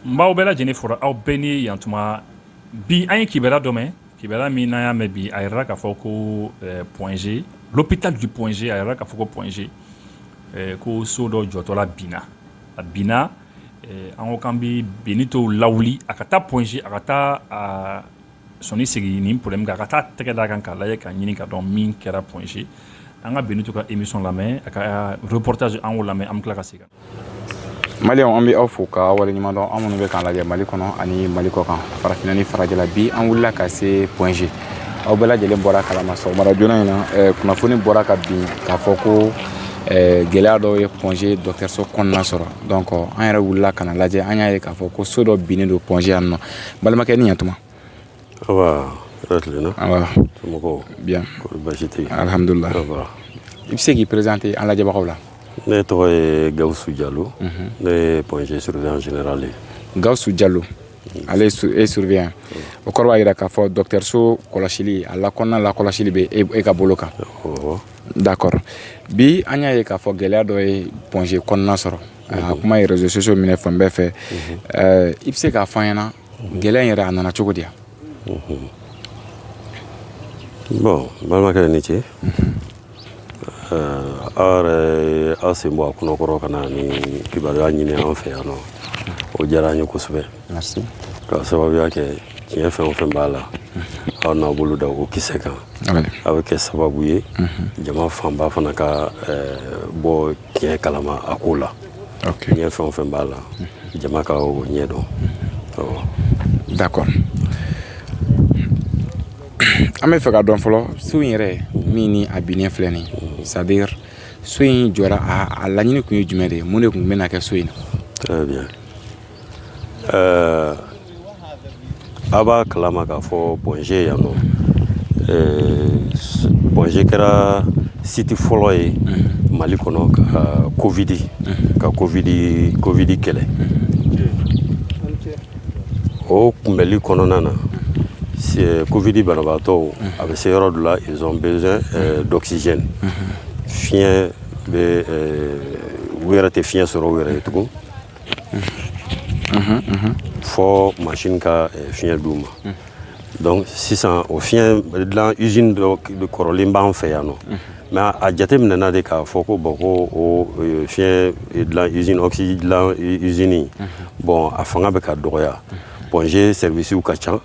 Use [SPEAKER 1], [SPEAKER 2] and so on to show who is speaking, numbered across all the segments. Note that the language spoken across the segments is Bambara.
[SPEAKER 1] M'aw bɛɛ lajɛlen fɔra aw bɛɛ ni yantuma bi an ye kibaruya dɔ mɛn kibaruya min n'an y'a mɛn bi a yɛrɛ k'a fɔ ko point G l'hôpital du point G a yɛrɛ k'a fɔ ko point G ko so dɔ jɔtɔla binna a binna an ko k'an bɛ binni to lawuli a ka taa point G a ka taa sɔnni sigi nin problème kan a ka taa tɛgɛ d'a kan k'a lajɛ k'a ɲini ka dɔn min kɛra point G an ka Benito ka émission lamɛn a ka reportage an k'o lamɛn an bɛ tila ka segin.
[SPEAKER 2] Malien an bɛ aw fo ka wale ɲuman dɔn an minnu bɛ k'an lajɛ Mali kɔnɔ ani Mali kɔ kan farafinna ni farajɛla bi an wulila ka se point G aw bɛɛ lajɛlen bɔra kalama sɔgɔmada joona in na kunnafoni bɔra ka bin k'a fɔ ko gɛlɛya dɔw ye point G dɔgɔtɔrɔso kɔnɔna sɔrɔ donc an yɛrɛ wulila ka na lajɛ an y'a ye k'a fɔ ko so dɔ binnen don point G yan nɔ balimakɛ ni yantuma.
[SPEAKER 3] Awa Ratlina.
[SPEAKER 2] Awa.
[SPEAKER 3] Somɔgɔw.
[SPEAKER 2] Bien.
[SPEAKER 3] Kɔri baasi tɛ yen.
[SPEAKER 2] Alhamdulillah. I bɛ se k'i présenter an lajɛbagaw la.
[SPEAKER 3] Ne tɔgɔ ye Gawusu Diallo. Ne ye point G surveillant général ye.
[SPEAKER 2] Gawusu Diallo. Ale ye surveillant. O kɔrɔ b'a jira k'a fɔ dɔgɔtɔrɔso kɔlɔsili a lakɔnɔna lakɔlɔsili bɛ e ka bolo kan. D'accord. Bi an y'a ye k'a fɔ gɛlɛya dɔ ye point G kɔnɔna sɔrɔ. A kuma ye réseaux sociaux minɛ fan bɛɛ fɛ. I bɛ se k'a fɔ an ɲɛna gɛlɛya in yɛrɛ a nana cogo di yan?
[SPEAKER 3] Bon, balimakɛ ni ce. Aw yɛrɛ aw sen bɔ a kɔnɔkɔrɔ ka na ni kibaruya ɲini an fɛ yan nɔ o diyara an ye kosɛbɛ.
[SPEAKER 2] Merci.
[SPEAKER 3] Ka sababuya kɛ tiɲɛ fɛn o fɛn b'a la aw n'a bolo da o kisɛ kan a bɛ kɛ sababu ye jama fanba fana ka bɔ tiɲɛ kalama a ko la tiɲɛ fɛn o fɛn b'a la jama ka o ɲɛ dɔn.
[SPEAKER 2] D'accord. An bɛ fɛ ka dɔn fɔlɔ so in yɛrɛ min ni a binnen filɛ nin c'est-à-dire so in jɔra a laɲini kun ye jumɛn de ye mun de kun bɛna kɛ so in na?
[SPEAKER 3] Très bien. A b'a kalama k'a fɔ point G yan nɔ point G kɛra site fɔlɔ ye Mali kɔnɔ ka Covid kɛlɛ o kunbɛli kɔnɔna na Covid banabaatɔw a bɛ se yɔrɔ dɔ la ils ont besoin d'oxygène fiɲɛ bɛ u yɛrɛ tɛ fiɲɛ sɔrɔ u yɛrɛ ye tugun fɔ machine ka fiɲɛ d'u ma donc sisan o fiɲɛ dilan usine dɔ kɔrɔlen b'an fɛ yan nɔ mais a jateminɛna de k'a fɔ ko bon ko o fiɲɛ dilan usine oxygène dilan usine bon a fanga bɛ ka dɔgɔya point G services ka ca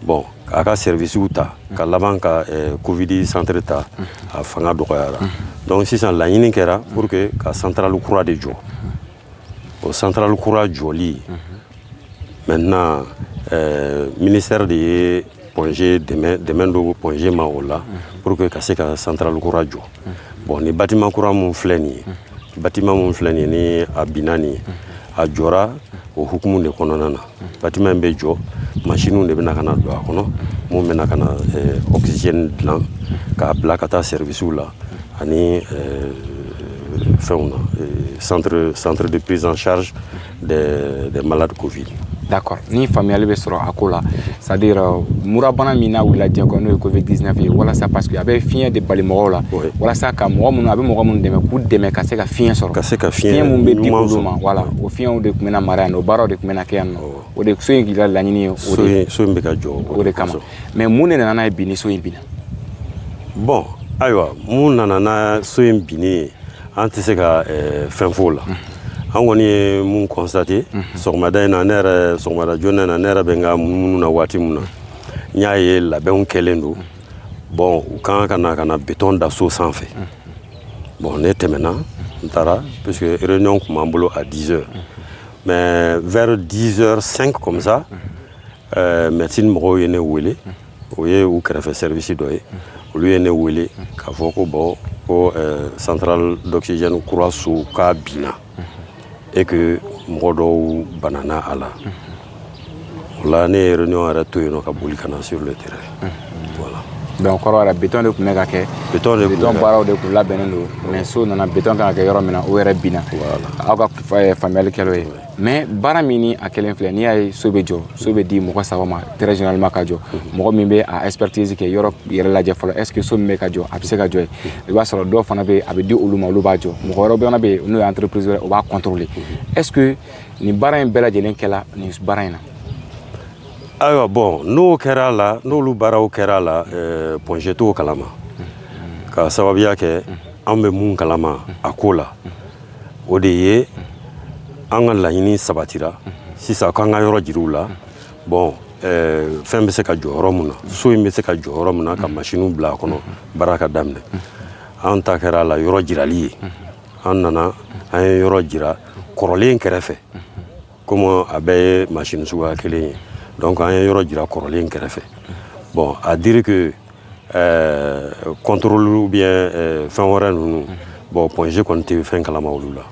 [SPEAKER 3] bon a ka services ta ka laban ka Covid centre ta a fanga dɔgɔyara donc sisan laɲini kɛra pour que ka centrale kura de jɔ o centrale kura jɔli maintenant ministère de ye point G dɛmɛ do point G ma o la pour que ka se ka centrale kura jɔ bon ni bâtiment kura mun filɛ nin ye bâtiment mun filɛ nin ye ni a binna nin ye a jɔra o hukumu de kɔnɔna na bâtiment bɛ jɔ machine de bɛna ka na don a kɔnɔ mun bɛna ka na oxygène dilan k'a bila ka taa services la ani fɛnw na centre de prise en charge des malades Covid.
[SPEAKER 2] D'accord. Ni faamuyali bɛ sɔrɔ a ko la c'est-à-dire murabana min n'a wulila diɲɛ kɔnɔ n'o ye Covid-19 ye walasa parce que a bɛ fiɲɛ de bali mɔgɔw la walasa ka mɔgɔ minnu a bɛ mɔgɔ minnu dɛmɛ k'u dɛmɛ ka se ka fiɲɛ sɔrɔ
[SPEAKER 3] ka se ka fiɲɛ
[SPEAKER 2] mun bɛ di olu ma voilà o fiɲɛw de tun bɛna mara yan nɔ o baaraw de tun bɛna kɛ yan nɔ o de so in k'i la laɲini ye
[SPEAKER 3] so in bɛ ka jɔ
[SPEAKER 2] o de kama mais mun de nana n'a ye bi ni so in binna?
[SPEAKER 3] Bon ayiwa mun nana n'a so in binni ye an tɛ se ka fɛn f'o la an kɔni ye mun constaté sɔgɔmada in na ne yɛrɛ sɔgɔmada joona in na ne yɛrɛ bɛ n ka munumunu na waati min na n y'a ye labɛnw kɛlen don bon u kan ka na béton da so sanfɛ bon ne tɛmɛna n taara puisque réunion tun b'an bolo à 10h mais vers 10h05 comme ça médecine mɔgɔw ye ne wele o ye u kɛrɛfɛ service dɔ ye olu ye ne wele k'a fɔ ko bon ko centrale d'oxygène kura so k'a binna et que mɔgɔ dɔw banana a la o la ne ye réunion yɛrɛ to yen nɔ ka boli ka na sur le terrain voilà.
[SPEAKER 2] donc kɔrɔ yɛrɛ béton de kun bɛ ka kɛ béton baaraw de kun labɛnnen don mais so nana béton kan ka kɛ yɔrɔ min na o yɛrɛ binna aw ka faamuyali kɛl'o ye mais baara min ni a kelen filɛ n'i y'a ye so bɛ jɔ so bɛ di mɔgɔ saba ma très généralement ka jɔ mɔgɔ min bɛ a expertise kɛ yɔrɔ yɛrɛ lajɛ fɔlɔ est ce que so min bɛ ka jɔ a bɛ se ka jɔ i b'a sɔrɔ dɔw fana bɛ a bɛ di olu ma olu b'a jɔ mɔgɔ wɛrɛ fana bɛ yen n'o ye entreprise wɛrɛ o b'a contrôler est ce que nin baara in bɛɛ lajɛlen kɛla nin baara in na.
[SPEAKER 3] ayiwa bon n'o kɛra la n'olu baaraw kɛra la projet t'o kalama ka sababuya kɛ an bɛ mun kalama a ko la o de ye an ka laɲini sabatira sisan k'an ka yɔrɔ jiriw la bon fɛn bɛ se ka jɔ yɔrɔ mun na so in bɛ se ka jɔ yɔrɔ mun na ka machine bila a kɔnɔ baara ka daminɛ an ta kɛra la yɔrɔ jirali ye an nana an ye yɔrɔ jira kɔrɔlen kɛrɛfɛ comme a bɛɛ ye machine suguya kelen ye donc an ye yɔrɔ jira kɔrɔlen kɛrɛfɛ bon à dire que contrôle ou bien fɛn wɛrɛ ninnu bon projet kɔni tɛ fɛn kalama olu la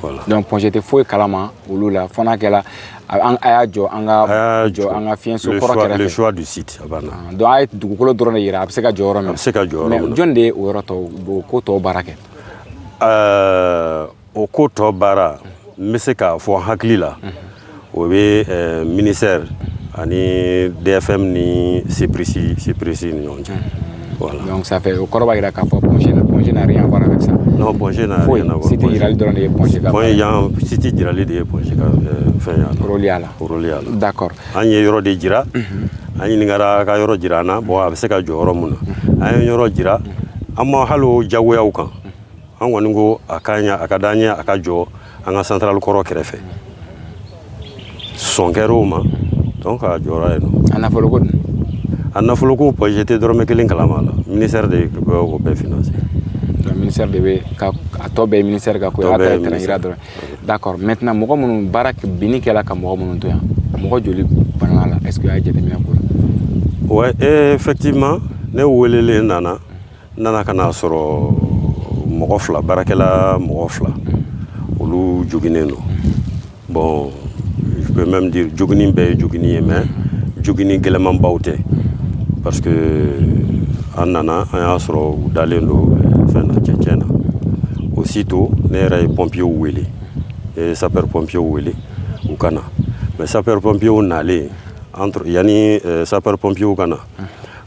[SPEAKER 3] voilà
[SPEAKER 2] donc projet tɛ foyi kalama olu la fo n'a kɛla a y'a jɔ an ka fiɲɛso kɔrɔ kɛrɛfɛ
[SPEAKER 3] le choix du site a banna
[SPEAKER 2] donc a ye dugukolo dɔrɔn de yira a bɛ se ka jɔ yɔrɔ min
[SPEAKER 3] a bɛ se ka jɔ yɔrɔ min na
[SPEAKER 2] mais jɔn de ye o yɔrɔ tɔ ko tɔ baara kɛ
[SPEAKER 3] o ko tɔ baara n bɛ se k'a fɔ hakili la o bɛ ministère ani DFM ni CPRIS ni ɲɔgɔn cɛ voilà
[SPEAKER 2] donc ça fait o kɔrɔ b'a jira k'a fɔ projet n'a rien à voir avec ça
[SPEAKER 3] non projet n'a rien à voir
[SPEAKER 2] site jirali dɔrɔn de ye projet ka
[SPEAKER 3] site jirali de ye projet ka fɛn y'a la rôle y'a la
[SPEAKER 2] d'accord
[SPEAKER 3] an ye yɔrɔ de jira an ɲinigara a ka yɔrɔ jira an na bon a bɛ se ka jɔ yɔrɔ mun na an ye yɔrɔ jira an ma hali o jagoyaw kan an kɔni ko a ka d'an ye a ka jɔ an ka centrale kɔrɔ kɛrɛfɛ sɔn kɛra o ma donc a jɔra yen nɔ
[SPEAKER 2] a nafoloko dun
[SPEAKER 3] a nafoloko projet tɛ dɔrɔmɛ kelen kalama la ministère de bɛ o bɛɛ financer
[SPEAKER 2] ministère de bɛ a tɔ bɛɛ ye ministère ka ko ye a ta ye terrain yira dɔrɔn d'accord maintenant mɔgɔ minnu baara binni kɛla ka mɔgɔ minnu to yan mɔgɔ joli banna la est ce que a ye jateminɛ k'o la
[SPEAKER 3] ouais effectivement ne welelen nana ka n'a sɔrɔ mɔgɔ fila baarakɛla mɔgɔ fila olu joginnen don bon je peux même dire jogini bɛɛ ye jogini ye mais jogini gɛlɛmanbaw tɛ parce que an nana an y'a sɔrɔ u dalen don fɛn na cɛncɛn na aussitôt ne yɛrɛ ye pompiers wele sapeur pompiers wele u ka na mais sapeur pompiers nalen entre yani sapeur pompiers ka na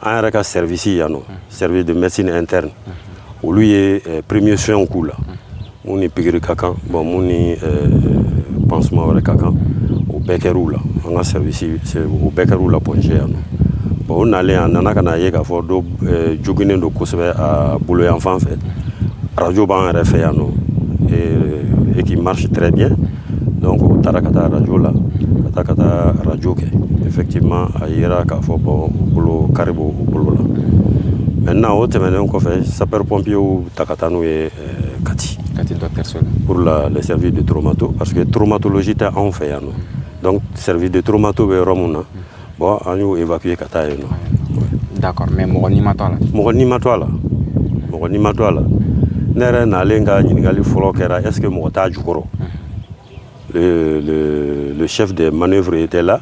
[SPEAKER 3] an yɛrɛ ka service yan nɔ service de médecine interne olu ye premier soin k'u la mun ni pikiri ka kan bon mun ni pansement wɛrɛ ka kan o bɛɛ kɛr'u la an ka service o bɛɛ kɛr'u la Ponge yan nɔ bon o nalen a nana ka na ye k'a fɔ dɔ joginnen don kosɛbɛ a bolo yan fan fɛ radio b'an yɛrɛ fɛ yan nɔ et qui marche très bien donc o taara ka taa radio la ka taa radio kɛ effectivement a yera k'a fɔ bon bolo kari b'o bolo la maintenant o tɛmɛnen kɔfɛ sapeur pompier ta ka taa n'u ye Kati pour le service de traumato parce que traumatologie tɛ anw fɛ yan nɔ donc service de traumato bɛ yɔrɔ mun na bon an y'o évacuer ka taa yen nɔ
[SPEAKER 2] d'accord mais mɔgɔ ni ma to a la
[SPEAKER 3] mɔgɔ ni ma to a la mɔgɔ ni ma to a la ne yɛrɛ nalen ka ɲininkali fɔlɔ kɛra est ce que mɔgɔ t'a jukɔrɔ le chef de manœuvre était là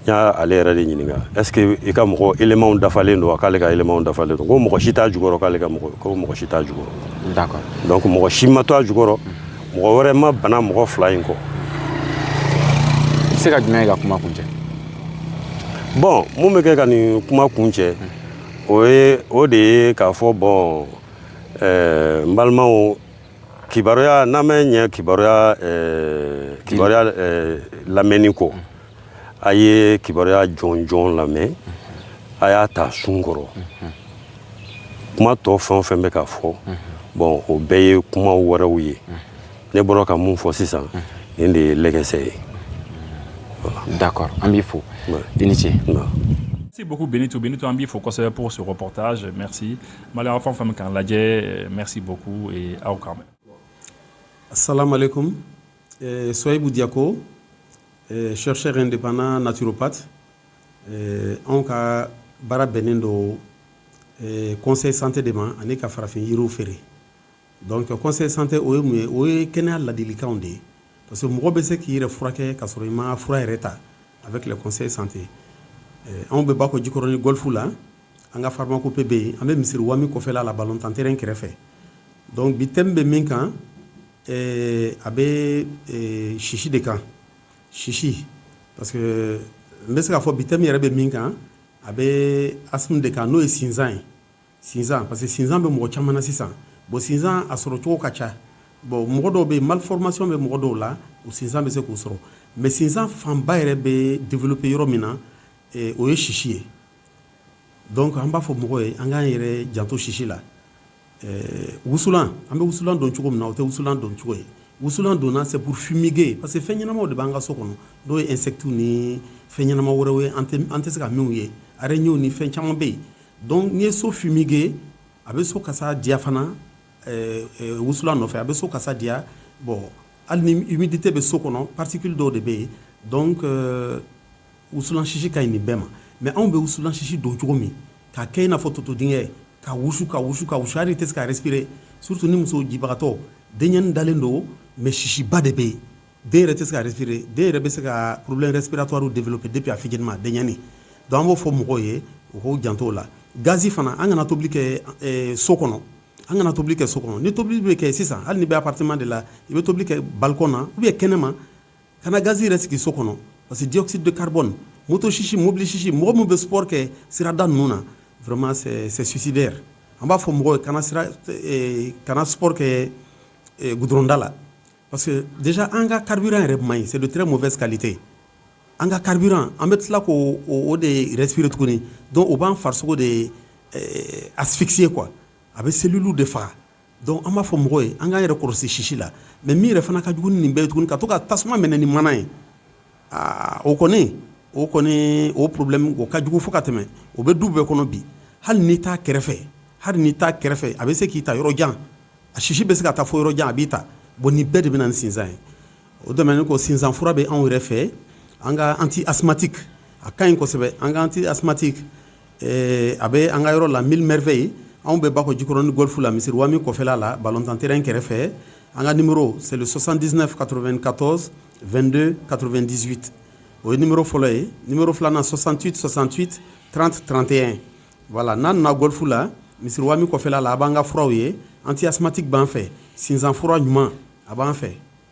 [SPEAKER 3] n y'a ale yɛrɛ de ɲininka est ce que i ka mɔgɔ éléments dafalen don wa k'ale ka éléments dafalen don ko mɔgɔ si t'a jukɔrɔ k'ale ka mɔgɔ si t'a jukɔrɔ
[SPEAKER 2] d'accord
[SPEAKER 3] donc mɔgɔ si ma to a jukɔrɔ mɔgɔ wɛrɛ ma bana mɔgɔ fila in kɔ
[SPEAKER 2] i bɛ se ka jumɛn ye ka kuma kuncɛ
[SPEAKER 3] bon mun bɛ kɛ ka nin kuma kuncɛ o de ye k'a fɔ bon n balimaw kibaruya n'an bɛ ɲɛ kibaruya lamɛnni kɔ a ye kibaruya jɔn jɔn lamɛn a y'a ta sun kɔrɔ kuma tɔ fɛn o fɛn bɛ ka fɔ bon o bɛɛ ye kuma wɛrɛw ye ne bɔra ka mun fɔ sisan nin de ye lɛgɛsɛ ye
[SPEAKER 2] d'accord an b'i fo i ni ce
[SPEAKER 1] Merci beaucoup Benito. Benito Ambi, faut conseiller pour ce reportage. Merci. Malheureusement, femme kan lajɛ, merci beaucoup et aw quand même.
[SPEAKER 4] Assalamu alaikum. Soyibou Diako, chercheur indépendant naturopathe. On ka bara benendo conseil santé de ma ani ka farafin yiro fere. Donc conseil santé o ye kɛnɛya ladilikanw de ye. Parce que mɔgɔ bɛ se k'i yɛrɛ furakɛ ka sɔrɔ i ma fura yɛrɛ ta avec le conseil santé. Anw bɛ ba ko Jikɔrɔni golf la an ka pharmacopée bɛ yen an bɛ misiri wa min kɔfɛla la balontan terrain kɛrɛfɛ donc bi thème bɛ min kan a bɛ sisi de kan sisi parce que n bɛ se k'a fɔ bi thème yɛrɛ bɛ min kan a bɛ asthme de kan n'o ye sinzan ye sinzan parce que sinzan bɛ mɔgɔ caman na sisan bon sinzan a sɔrɔ cogo ka ca bon mɔgɔ dɔw bɛ yen malformation bɛ mɔgɔ dɔw la o sinzan bɛ se k'o sɔrɔ mais sinzan fanba yɛrɛ bɛ développer yɔrɔ min na o ye sisi ye donc an b'a fɔ mɔgɔw ye an k'an yɛrɛ janto sisi la wusulan an bɛ wusulan dɔn cogo min na o tɛ wusulan dɔn cogo ye wusulan donna c'est pour fumiguer parce que fɛn ɲɛnamaw de b'an ka so kɔnɔ dɔw ye insectes ni fɛn ɲɛnama wɛrɛw ye an tɛ se ka minnu ye araignées ni fɛn caman bɛ yen donc n'i ye so fumiguer a bɛ so kasa diya fana wusulan nɔfɛ a bɛ so kasa diya bon hali ni humidité bɛ so kɔnɔ particule dɔw de bɛ yen donc wusulan sisi ka ɲi nin bɛɛ ma mais anw bɛ wusulan sisi don cogo min k'a kɛ i n'a fɔ totodingɛ ka wusu hali i tɛ se ka respirer surtout ni muso jibagatɔ denkɛnin dalen don mais sisiba de bɛ yen den yɛrɛ tɛ se ka respirer den yɛrɛ bɛ se ka problème respiratoire développer depuis a fitinin denkɛnin donc an b'o fɔ mɔgɔw ye u k'o janto o la gazi fana an kana tobili kɛ so kɔnɔ an kana tobili kɛ so kɔnɔ ni tobili bɛ kɛ sisan hali ni bɛ appartement de la i bɛ tobili kɛ balcon na ou bien kɛnɛma kana gazi yɛrɛ sigi so kɔnɔ parce que dioxyde de carbone moto sisi mobili sisi mɔgɔ min bɛ sport kɛ sirada ninnu na vraiment c'est suicidaire an b'a fɔ mɔgɔw ye kana sport kɛ goudronda la parce que déjà an ka carburant yɛrɛ man ɲi c'est de très mauvaise qualité an ka carburant an bɛ tila k'o de respirer tuguni donc o b'an farisogo de asphyxier quoi a bɛ cellule de faga donc an b'a fɔ mɔgɔw ye an k'an yɛrɛ kɔlɔsi sisi la mais min yɛrɛ fana ka jugu ni nin bɛɛ ye tuguni ka to ka tasuma minɛ ni mana ye o kɔni o problème o ka jugu fo ka tɛmɛ o bɛ du bɛɛ kɔnɔ bi hali n'i t'a kɛrɛfɛ a bɛ se k'i ta yɔrɔ jan a sisi bɛ se ka taa fo yɔrɔ jan a b'i ta bon nin bɛɛ de bɛ na ni sinzan ye o dɛmɛ ko sinzan fura bɛ anw yɛrɛ fɛ an ka anti asthmatique a ka ɲi kosɛbɛ an ka anti asthmatique a bɛ an ka yɔrɔ la 1000 merveilles anw bɛ Bakɔ Jikɔrɔni golf la misiri wa min kɔfɛla la balontan terrain kɛrɛfɛ an ka numéro c'est le 79 94 22 98 o ye numéro fɔlɔ ye numéro filanan 68 68 30 31 voilà n'an nana golf la misiri wa min kɔfɛla la a b'an ka furaw ye anti asthmatique b'an fɛ sinzan fura ɲuman a b'an fɛ